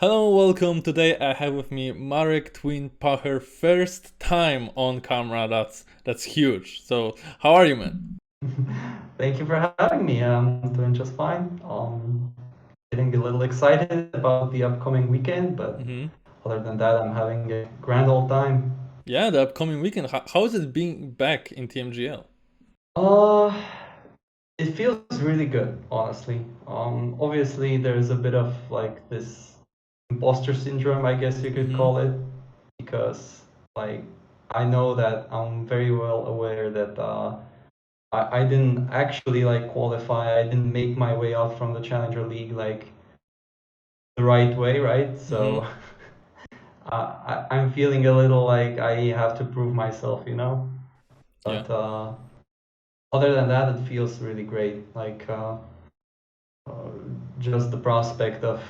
Hello, welcome. Today I have with me Marek Tween Pacher. First time on camera. That's huge. So how are you, man? Thank you for having me. I'm doing just fine. Getting a little excited about the upcoming weekend, but hmm other than that, I'm having a grand old time. Yeah, the upcoming weekend. How is it being back in TMGL? Uh, it feels really good, honestly. Obviously, there's a bit of like this imposter syndrome, I guess you could hmm call it, because like I know that I'm very well aware that I didn't actually like qualify. I didn't make my way out from the Challenger League like the right way, right? hmm So I'm feeling a little like I have to prove myself, you know. Yeah. But other than that, it feels really great. Uh, just the prospect of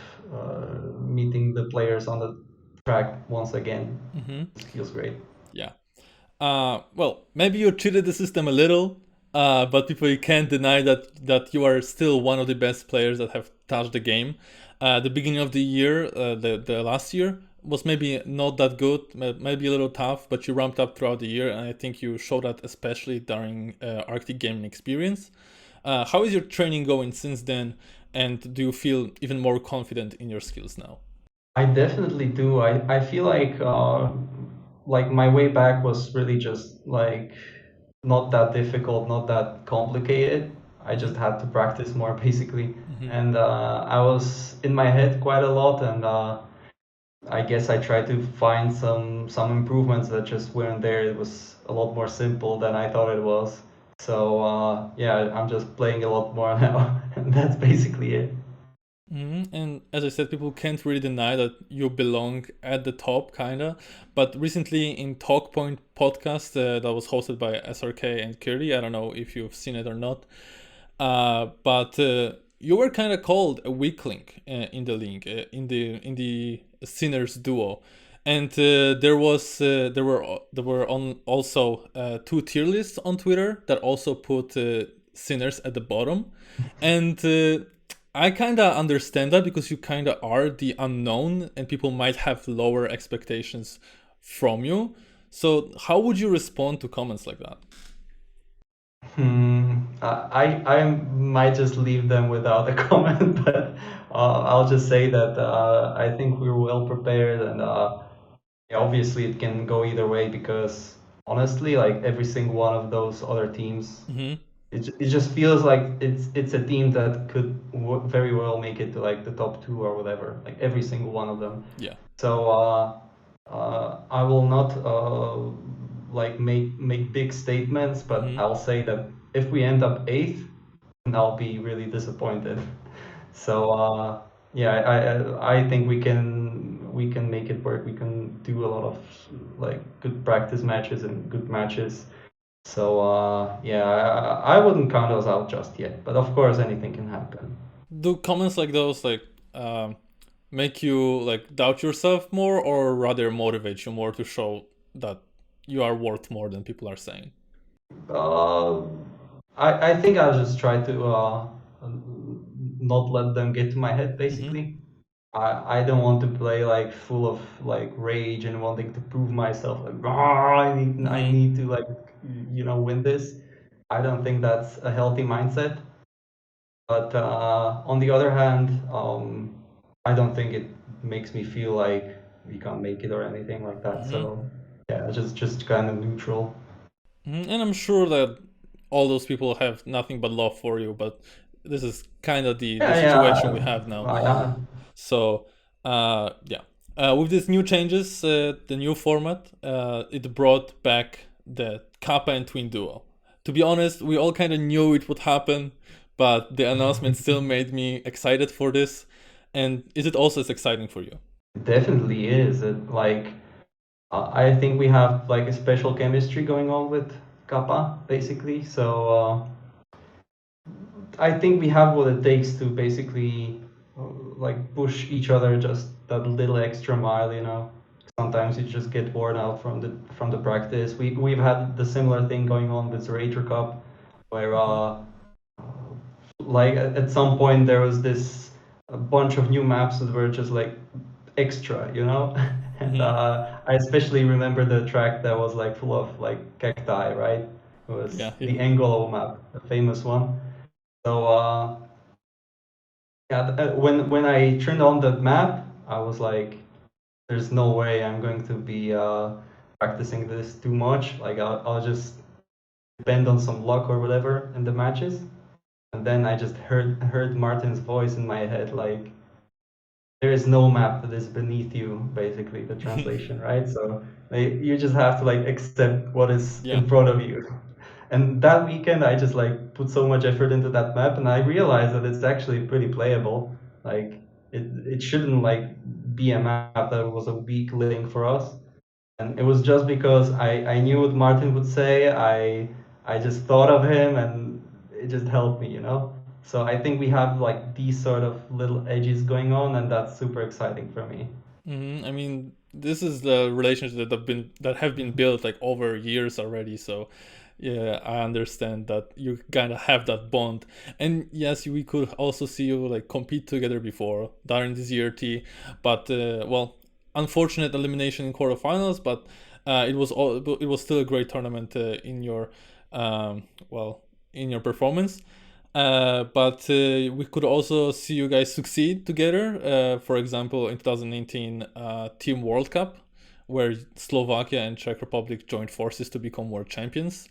meeting the players on the track once again hmm just feels great. Yeah. Well, maybe you cheated the system a little, but people can't deny that you are still one of the best players that have touched the game. The beginning of the year, the last year was maybe not that good, maybe a little tough, but you ramped up throughout the year, and I think you showed that especially during Arctic Gaming Experience. How is your training going since then, and do you feel even more confident in your skills now? I definitely do. I feel like my way back was really just like not that difficult, not that complicated. I hmm just had to practice more basically. hmm And I was in my head quite a lot, and I guess I tried to find some improvements that just weren't there. It was a lot more simple than I thought it was. So yeah, I'm just playing a lot more now, and that's basically it. And as I said, people can't really deny that you belong at the top, kinda. But recently in Talkpoint podcast that was hosted by SRK and Curly, I don't know if you've seen it or not, but you were kind of called a weakling in the league, in the Sinners duo, and there were on also two tier lists on Twitter that also put Sinners at the bottom, and I kind of understand that because you kind of are the unknown, and people might have lower expectations from you. So how would you respond to comments like that? I might just leave them without a comment, but I'll just say that I think we're well prepared, and yeah, obviously it can go either way because honestly, like every single one of those other teams, hmm it just feels like it's a team that could very well make it to like the top two or whatever, like every single one of them. Yeah. So I will not like make big statements, but hmm I'll say that if we end up eighth, then I'll be really disappointed. So yeah, I think we can make it work. We can do a lot of like good practice matches and good matches. So yeah, I wouldn't count us out just yet, but of course anything can happen. Do comments like those um, make you like doubt yourself more, or rather motivate you more to show that you are worth more than people are saying? Uh, I think I'll just try to not let them get to my head hmm basically. I don't want to play like full of like rage and wanting to prove myself like I hmm need to like win this. I don't think that's a healthy mindset. But on the other hand, I don't think it makes me feel like we can't make it or anything like that. hmm So yeah, just kind of neutral. And I'm sure that all those people have nothing but love for you, but this is kind of the Yeah, situation we yeah. have now. I, So, yeah. With these new changes, the new format, it brought back the Kappa and Tween duo. To be honest, we all kind of knew it would happen, but the announcement still made me excited for this. And is it also as exciting for you? it definitely is. I think we have like a special chemistry going on with Kappa, basically. So I think we have what it takes to basically like push each other just that little extra mile, you know. Sometimes you just get worn out from the practice. We've had the similar thing going on with Zerator Cup, where hmm like at some point there was this a bunch of new maps that were just like extra, you know. And Hmm. I especially remember the track that was like full of like cacti, right? It was Yeah, yeah. the Angolo map, the famous one. So yeah, when I turned on the map, I was like, "There's no way I'm going to be practicing this too much. Like I'll just depend on some luck or whatever in the matches." And then I just heard Martin's voice in my head, like, there is no map that is beneath you, basically the translation, right? So like, you just have to like accept what is Yeah. in front of you. And that weekend I just like put so much effort into that map, and I realized that it's actually pretty playable. Like it shouldn't like be a map that was a weak link for us. And it was just because I knew what Martin would say. I just thought of him, and it just helped me, you know. So I think we have like these sort of little edges going on, and that's super exciting for me. I mean, this is the relationships that have been built like over years already. So, yeah, I understand that you kind of have that bond. And yes, we could also see you like compete together before during this year T, but well, unfortunate elimination in quarterfinals. But it was still a great tournament in your well, in your performance. But we could also see you guys succeed together. For example, in 2019 Team World Cup, where Slovakia and Czech Republic joined forces to become world champions.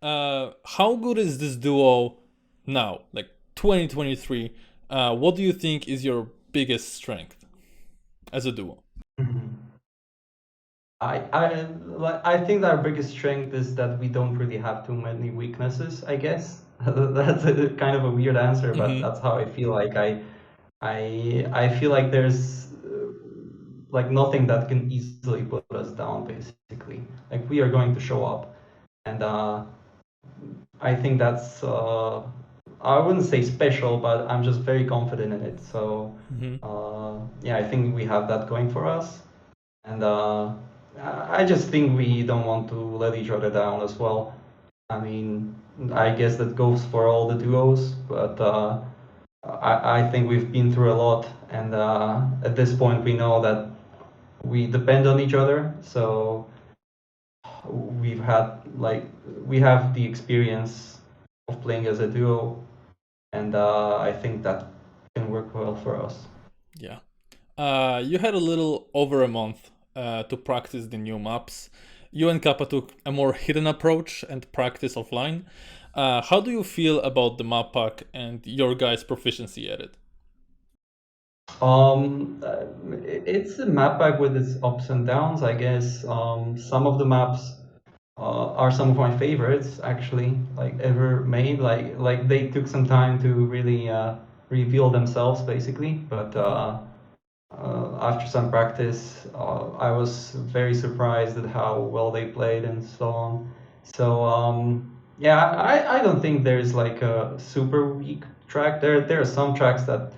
How good is this duo now, like 2023? What do you think is your biggest strength as a duo? Mhm. I think that our biggest strength is that we don't really have too many weaknesses, I guess. That's a kind of a weird answer, but Mm-hmm. that's how I feel. Like I feel like there's like nothing that can easily put us down, basically. Like we are going to show up, and I think that's I wouldn't say special, but I'm just very confident in it. So Mm-hmm. yeah, I think we have that going for us, and I just think we don't want to let each other down as well. I mean, I guess that goes for all the duos, but I think we've been through a lot, and at this point we know that we depend on each other. So we've had like we have the experience of playing as a duo, and I think that can work well for us. Yeah. You had a little over a month to practice the new maps. You and Kappa took a more hidden approach and practice offline. How do you feel about the map pack and your guys' proficiency at it? It's a map pack with its ups and downs, I guess. Some of the maps are some of my favorites, actually, like ever made. Like they took some time to really reveal themselves, basically. But Hmm. after some practice, I was very surprised at how well they played and so on. So yeah, I don't think there's like a super weak track. There are some tracks that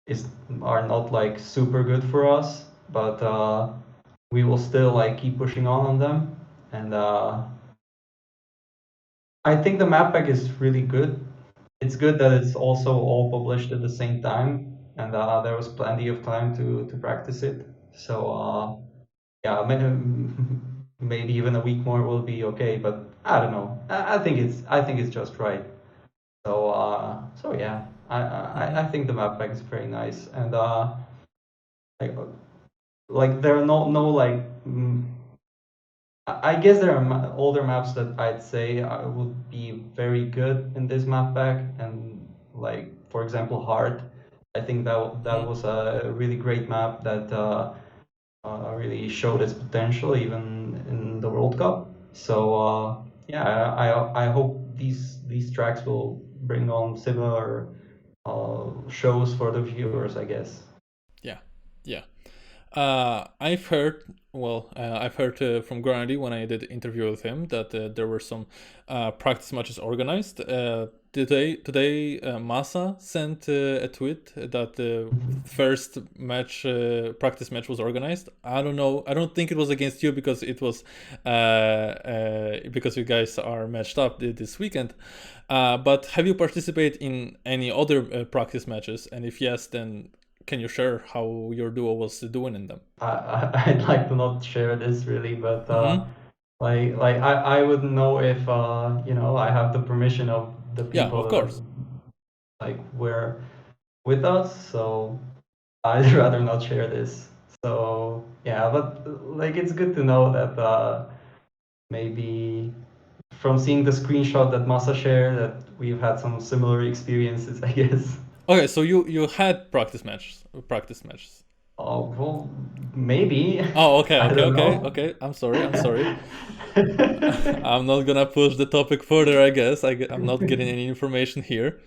is are not like super good for us, but we will still like keep pushing on them. And I think the map pack is really good. It's good that it's also all published at the same time, and there was plenty of time to practice it. So yeah, maybe even a week more will be okay, but I don't know. I think it's just right. So so yeah, I Hmm. think the map pack is very nice, and like like there are no like I guess there are older maps that I'd say would be very good in this map pack, and like for example Heart. I think that Hmm. was a really great map that really showed its potential even in the World Cup. So yeah, I hope these tracks will bring on similar shows for the viewers, I guess. Yeah, yeah. I've heard, I've heard from Grandy when I did interview with him that there were some practice matches organized. Today, Massa sent a tweet that the first match, practice match was organized. I don't know. I don't think it was against you because it was because you guys are matched up this weekend. But have you participated in any other practice matches? And if yes, then can you share how your duo was doing in them? I'd like to not share this really, but Mm-hmm. I wouldn't know if I have the permission of the Yeah, people of that are course. like were with us, so I'd rather not share this. So yeah, but like it's good to know that maybe from seeing the screenshot that Masa shared that we've had some similar experiences, I guess. Okay, so you had practice matches. Oh well, maybe. Oh, okay, I okay, don't okay, know. okay. I'm sorry, I'm sorry. I'm not gonna push the topic further, I guess. I'm not getting any information here.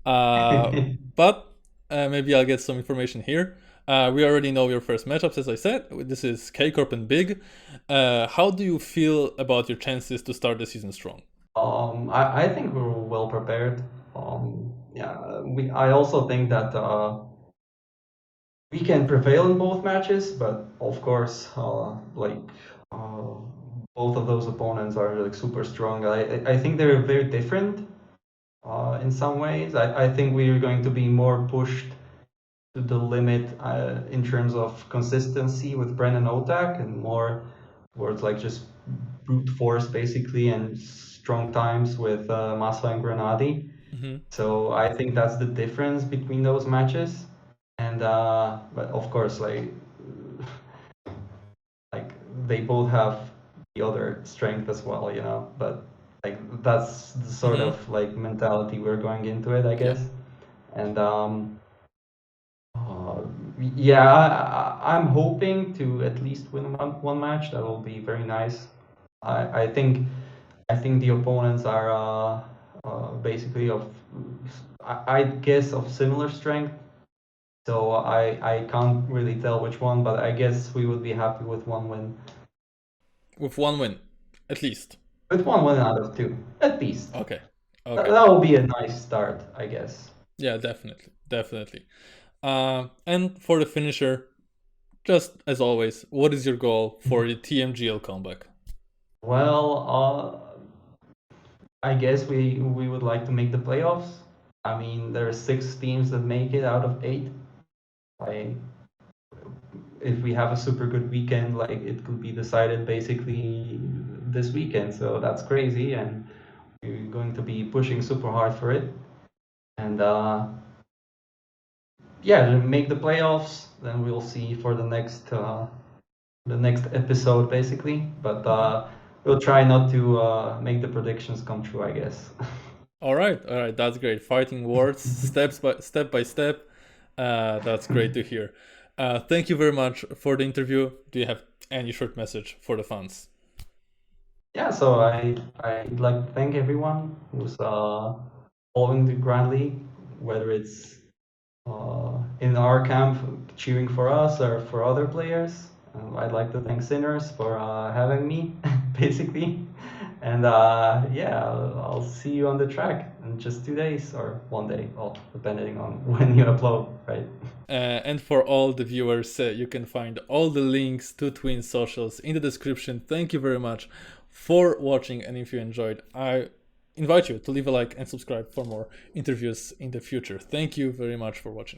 But maybe I'll get some information here. We already know your first matchups, as I said. This is K Corp and Big. How do you feel about your chances to start the season strong? I think we're well prepared. I also think that we can prevail in both matches, but of course, uh, both of those opponents are like super strong. I think they're very different in some ways. I think we are going to be more pushed to the limit in terms of consistency with Bren and Otak, and more towards like just brute force basically and strong times with Masa and Grenadi. Hmm. So I think that's the difference between those matches. And but of course, like they both have the other strength as well, you know. But like that's the sort Hmm. of like mentality we're going into it, I Yeah. guess. And uh, yeah, I'm hoping to at least win one match. That will be very nice. I think the opponents are basically of I guess of similar strength. So I can't really tell which one, but I guess we would be happy with one win. With one win, at least. With one win out of two, at least. Okay. Okay. That will be a nice start, I guess. Yeah, definitely. Definitely. And for the finisher, just as always, what is your goal for the TMGL comeback? Well, I guess we would like to make the playoffs. I mean, there are 6 teams that make it out of 8. Like, if we have a super good weekend, like it could be decided basically this weekend. So that's crazy, and we're going to be pushing super hard for it. And yeah, make the playoffs. Then we'll see for the next episode, basically. But Hmm. we'll try not to make the predictions come true, I guess. All right, that's great. Fighting words, step by step. That's great to hear. Thank you very much for the interview. Do you have any short message for the fans? Yeah, so I'd like to thank everyone who's following the Grand League, whether it's in our camp cheering for us or for other players. I'd like to thank Sinners for having me, basically. And yeah, I'll see you on the track in just 2 days or one day, well, depending on when you upload, right? And for all the viewers, you can find all the links to Tween socials in the description. Thank you very much for watching, and if you enjoyed, I invite you to leave a like and subscribe for more interviews in the future. Thank you very much for watching.